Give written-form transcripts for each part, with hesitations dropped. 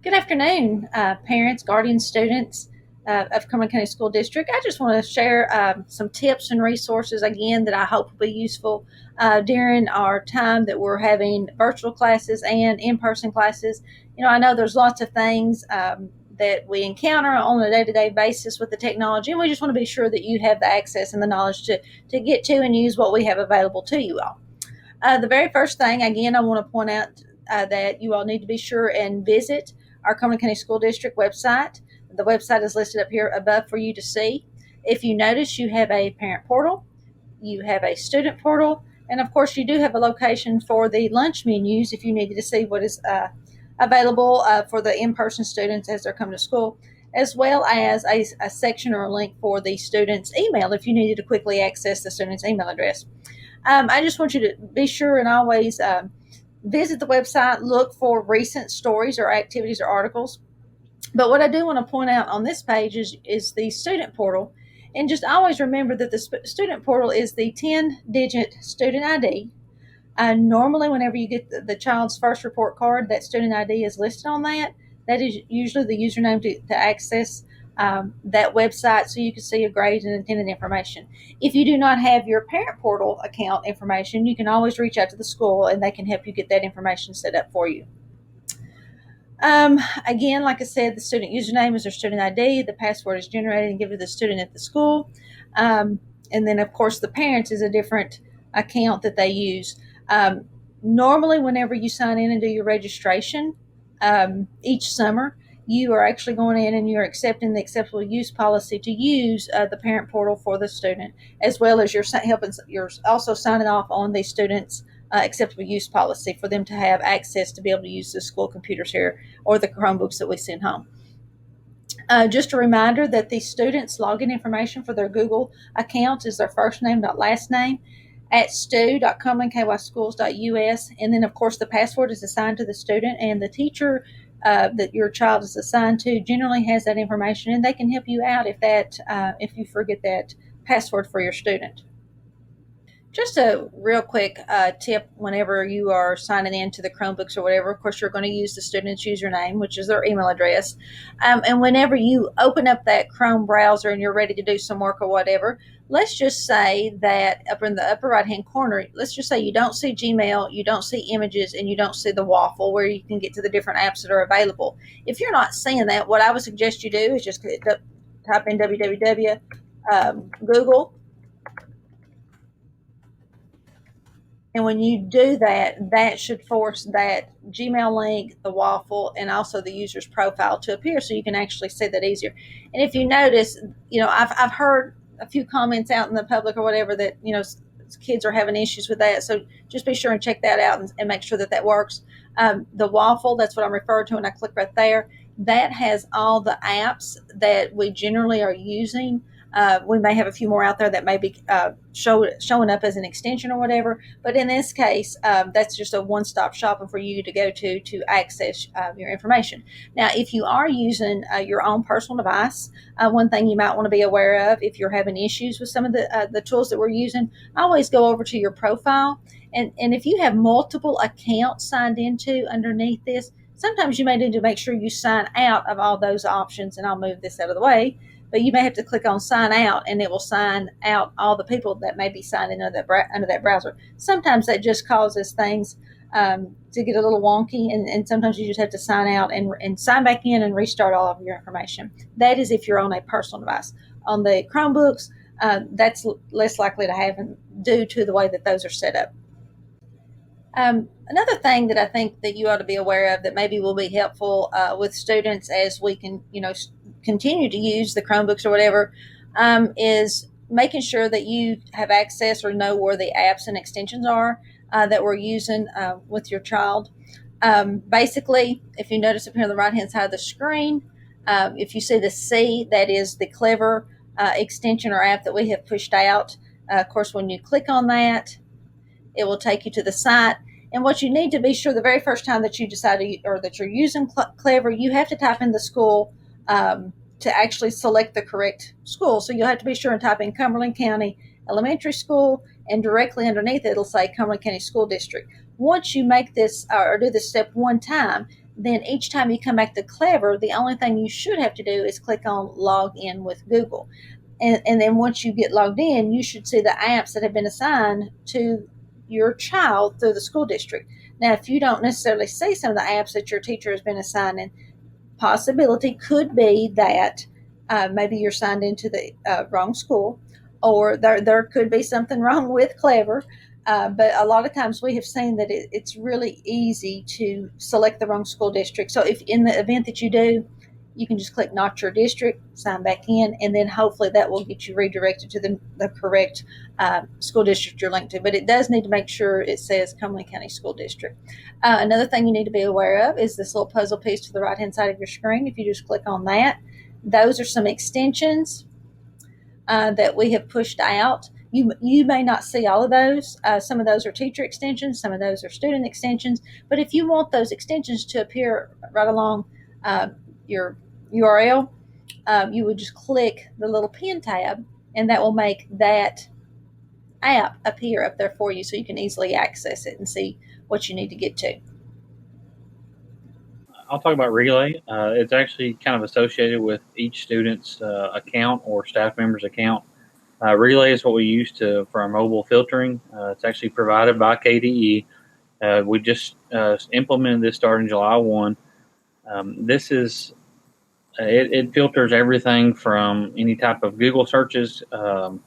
Good afternoon, parents, guardians, students of Cumberland County School District. I just want to share some tips and resources again that I hope will be useful during our time that we're having virtual classes and in person classes. I know there's lots of things that we encounter on a day to day basis with the technology, and we just want to be sure that you have the access and the knowledge to get to and use what we have available to you all. The very first thing, again, I want to point out that you all need to be sure and visit our Cumberland County School District website. The website is listed up here above for you to see. If you notice, you have a parent portal, you have a student portal, and of course, you do have a location for the lunch menus if you needed to see what is available for the in person students as they're coming to school, as well as a section or a link for the student's email if you needed to quickly access the student's email address. I just want you to be sure and always visit the website, look for recent stories or activities or articles. But what I do want to point out on this page is the student portal. And just always remember that the student portal is the 10-digit student ID. Normally, whenever you get the child's first report card, that student ID is listed on that. That is usually the username to access that website so you can see your grades and attendance information. If you do not have your parent portal account information, you can always reach out to the school and they can help you get that information set up for you. Again, like I said, the student username is their student ID. The password is generated and given to the student at the school. And then, of course, the parents is a different account that they use. Normally, whenever you sign in and do your registration each summer, you are actually going in and you're accepting the acceptable use policy to use the parent portal for the student, as well as you're also signing off on the student's acceptable use policy for them to have access to be able to use the school computers here or the Chromebooks that we send home. Just a reminder that the students' login information for their Google accounts is their first name, not last name, at stu.cumberlandkyschools.us. And then, of course, the password is assigned to the student, and the teacher that your child is assigned to generally has that information, and they can help you out if you forget that password for your student. Just a real quick tip whenever you are signing in to the Chromebooks or whatever, of course, you're going to use the student's username, which is their email address. And whenever you open up that Chrome browser and you're ready to do some work or whatever, let's just say that up in the upper right hand corner, let's just say you don't see Gmail, you don't see images, and you don't see the waffle where you can get to the different apps that are available. If you're not seeing that, what I would suggest you do is just type in www Google. And when you do that, that should force that Gmail link, the waffle, and also the user's profile to appear so you can actually see that easier. And if you notice, I've heard a few comments out in the public or whatever that, kids are having issues with that. So just be sure and check that out and make sure that works. The waffle, that's what I'm referring to, and I click right there. That has all the apps that we generally are using. We may have a few more out there that may be showing up as an extension or whatever, but in this case, that's just a one-stop shopping for you to go to access your information. Now, if you are using your own personal device, one thing you might want to be aware of if you're having issues with some of the tools that we're using, always go over to your profile, and if you have multiple accounts signed into underneath this, sometimes you may need to make sure you sign out of all those options, and I'll move this out of the way. But you may have to click on sign out, and it will sign out all the people that may be signed in under that browser. Sometimes that just causes things to get a little wonky, and sometimes you just have to sign out and sign back in and restart all of your information. That is if you're on a personal device. On the Chromebooks, that's less likely to happen due to the way that those are set up. Another thing that I think that you ought to be aware of that maybe will be helpful with students as we can, continue to use the Chromebooks or whatever, is making sure that you have access or know where the apps and extensions are that we're using with your child. Basically, if you notice up here on the right-hand side of the screen, if you see the C, that is the Clever extension or app that we have pushed out. Of course, when you click on that, it will take you to the site. And what you need to be sure the very first time that you decide or that you're using Clever, you have to type in the school to actually select the correct school. So you'll have to be sure and type in Cumberland County Elementary School, and directly underneath it, it'll say Cumberland County School District. Once you make this or do this step one time, then each time you come back to Clever, the only thing you should have to do is click on log in with Google. And then once you get logged in, you should see the apps that have been assigned to your child through the school district. Now, if you don't necessarily see some of the apps that your teacher has been assigning, possibility could be that maybe you're signed into the wrong school, or there could be something wrong with Clever. But a lot of times we have seen that it's really easy to select the wrong school district. So if in the event that you do, you can just click not your district, sign back in, and then hopefully that will get you redirected to the correct school district you're linked to. But it does need to make sure it says Cumberland County School District. Another thing you need to be aware of is this little puzzle piece to the right hand side of your screen. If you just click on that, those are some extensions that we have pushed out. You may not see all of those. Some of those are teacher extensions, some of those are student extensions. But if you want those extensions to appear right along your URL, you would just click the little pen tab, and that will make that app appear up there for you so you can easily access it and see what you need to get to. I'll talk about Relay. It's actually kind of associated with each student's account or staff member's account. Relay is what we use for our mobile filtering. It's actually provided by KDE. We just implemented this starting July 1. This is it filters everything from any type of Google searches, and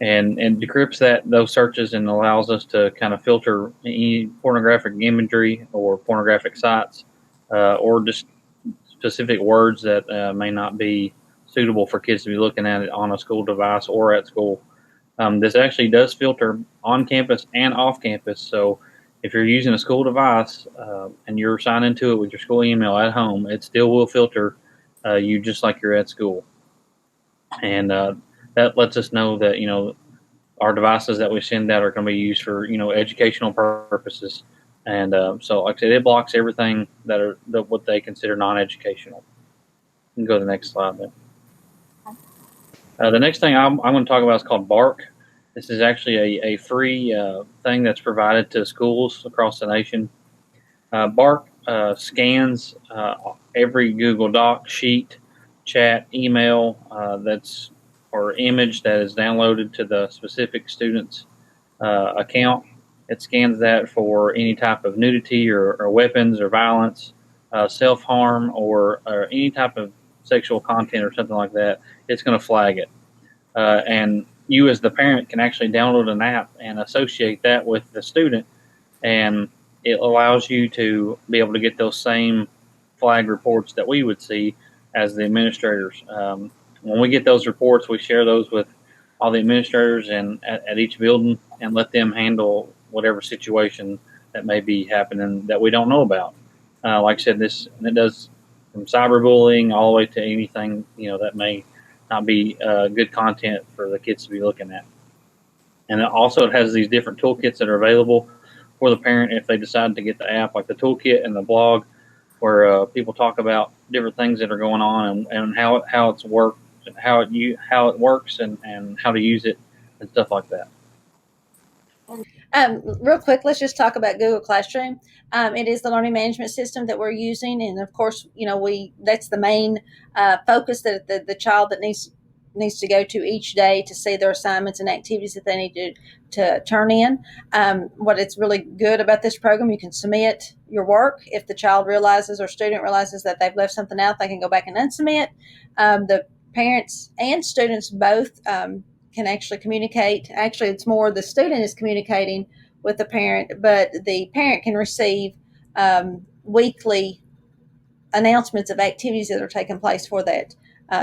decrypts those searches and allows us to kind of filter any pornographic imagery or pornographic sites, or just specific words that may not be suitable for kids to be looking at it on a school device or at school. This actually does filter on campus and off campus. So if you're using a school device and you're signed into it with your school email at home, it still will filter you just like you're at school. And that lets us know that, our devices that we send out are going to be used for, educational purposes. And so, like I said, it blocks everything that what they consider non-educational. You can go to the next slide then. The next thing I'm going to talk about is called Bark. This is actually a free thing that's provided to schools across the nation. Bark scans every Google Doc, sheet, chat, email or image that is downloaded to the specific student's account. It scans that for any type of nudity or weapons or violence, self-harm, or any type of sexual content or something like that. It's going to flag it. And you as the parent can actually download an app and associate that with the student, and it allows you to be able to get those same flag reports that we would see as the administrators. When we get those reports, we share those with all the administrators and at each building and let them handle whatever situation that may be happening that we don't know about. Like I said, it does from cyberbullying all the way to anything that may not be good content for the kids to be looking at. And it has these different toolkits that are available for the parent if they decide to get the app, like the toolkit and the blog, where people talk about different things that are going on and how it works and how to use it and stuff like that. Real quick, let's just talk about Google Classroom. It is the learning management system that we're using, and of course, that's the main focus that the child that needs to go to each day to see their assignments and activities that they need to turn in. What it's really good about this program, you can submit your work. If the child realizes or student realizes that they've left something out, they can go back and unsubmit. The parents and students both can actually communicate. Actually, it's more the student is communicating with the parent, but the parent can receive weekly announcements of activities that are taking place for that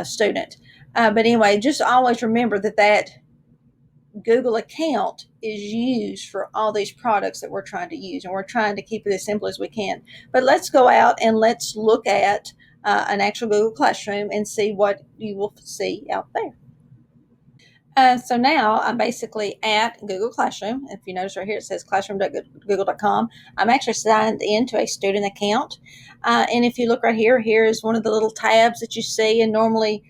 student. But anyway, just always remember that Google account is used for all these products that we're trying to use, and we're trying to keep it as simple as we can. But let's go out and let's look at an actual Google Classroom and see what you will see out there. So now I'm basically at Google Classroom. If you notice right here, it says classroom.google.com. I'm actually signed into a student account. And if you look right here, here is one of the little tabs that you see. And normally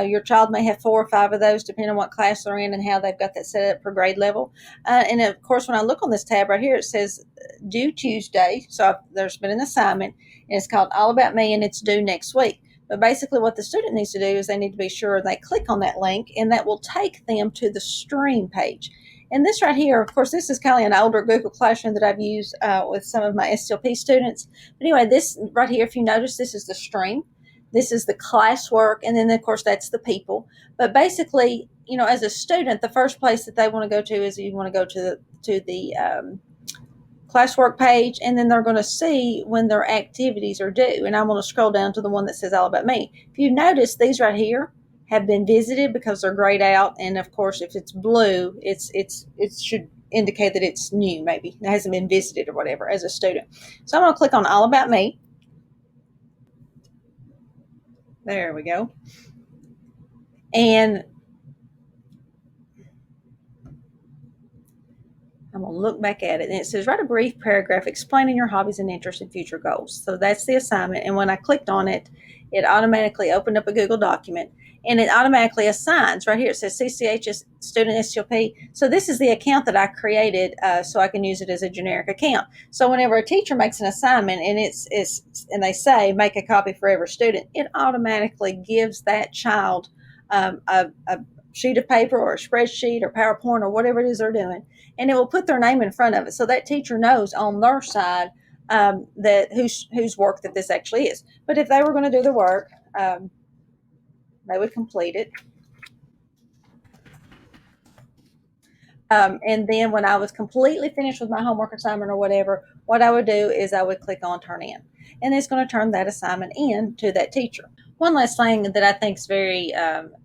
Your child may have 4 or 5 of those, depending on what class they're in and how they've got that set up per grade level. And of course, when I look on this tab right here, it says due Tuesday. So there's been an assignment, and it's called All About Me, and it's due next week. But basically, what the student needs to do is they need to be sure they click on that link, and that will take them to the stream page. And this right here, of course, this is kind of an older Google Classroom that I've used with some of my STLP students. But anyway, this right here, if you notice, this is the stream. This is the classwork, and then, of course, that's the people. But basically, as a student, the first place that they want to go to is you want to go to the classwork page, and then they're going to see when their activities are due. And I'm going to scroll down to the one that says All About Me. If you notice, these right here have been visited because they're grayed out, and of course, if it's blue, it should indicate that it's new. Maybe it hasn't been visited or whatever as a student. So I'm going to click on All About Me. There we go. And I'm going to look back at it, and it says, write a brief paragraph explaining your hobbies and interests and future goals. So that's the assignment. And when I clicked on it, it automatically opened up a Google document, and it automatically assigns. Right here it says CCHS Student STLP. So this is the account that I created so I can use it as a generic account. So whenever a teacher makes an assignment and and they say make a copy for every student, it automatically gives that child a sheet of paper or a spreadsheet or PowerPoint or whatever it is they're doing, and it will put their name in front of it, so that teacher knows on their side that whose work that this actually is. But if they were going to do the work, they would complete it. And then when I was completely finished with my homework assignment or whatever, what I would do is I would click on Turn In, and it's going to turn that assignment in to that teacher. One last thing that I think is very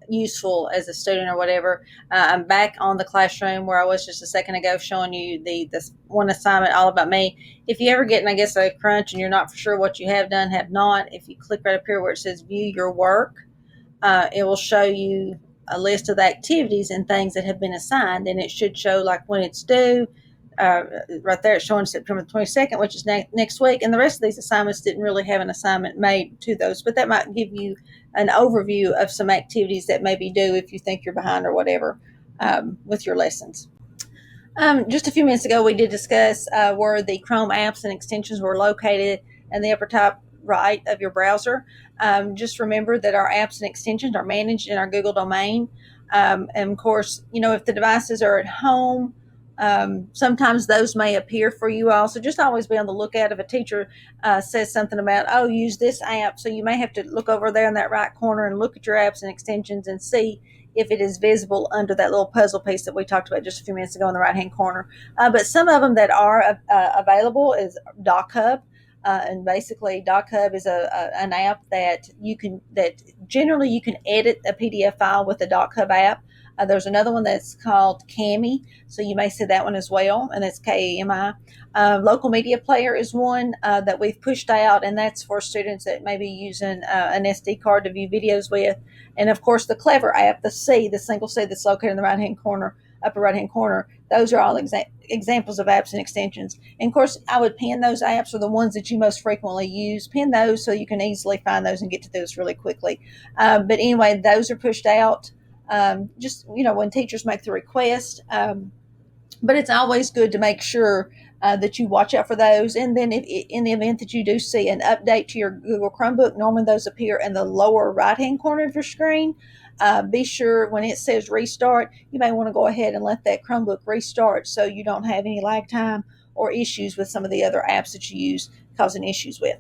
useful as a student or whatever, I'm back on the classroom where I was just a second ago showing you this one assignment All About Me. If you ever get, I guess, a crunch and you're not for sure what you have done, have not, if you click right up here where it says View Your Work, it will show you a list of the activities and things that have been assigned, and it should show like when it's due. Right there, it's showing September 22nd, which is next week, and the rest of these assignments didn't really have an assignment made to those, but that might give you an overview of some activities that may be due if you think you're behind or whatever with your lessons. Just a few minutes ago, we did discuss where the Chrome apps and extensions were located in the upper top right of your browser. Just remember that our apps and extensions are managed in our Google domain. And of course, if the devices are at home, sometimes those may appear for you all. So just always be on the lookout if a teacher says something about, oh, use this app. So you may have to look over there in that right corner and look at your apps and extensions and see if it is visible under that little puzzle piece that we talked about just a few minutes ago in the right-hand corner. But some of them that are available is DocHub. And basically, DocHub is an app that generally you can edit a PDF file with the DocHub app. There's another one that's called Kami, so you may see that one as well, and that's Kami. Local Media Player is one that we've pushed out, and that's for students that may be using an SD card to view videos with. And of course, the Clever app, the single C that's located in the right-hand corner, upper right-hand corner, those are all examples of apps and extensions. And of course, I would pin those apps, or the ones that you most frequently use. Pin those so you can easily find those and get to those really quickly. But anyway, those are pushed out just when teachers make the request. But it's always good to make sure that you watch out for those. And then if in the event that you do see an update to your Google Chromebook, normally those appear in the lower right-hand corner of your screen. Be sure when it says restart, you may want to go ahead and let that Chromebook restart so you don't have any lag time or issues with some of the other apps that you use causing issues with.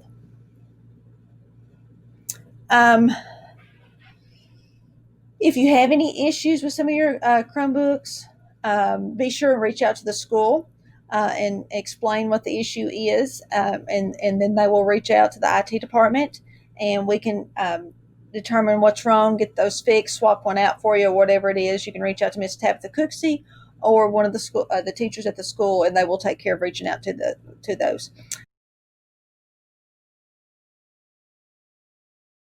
If you have any issues with some of your Chromebooks, be sure and reach out to the school and explain what the issue is, and then they will reach out to the IT department, and we can determine what's wrong, get those fixed, swap one out for you, or whatever it is. You can reach out to Miss Tabitha Cooksey or one of the teachers at the school, and they will take care of reaching out to those.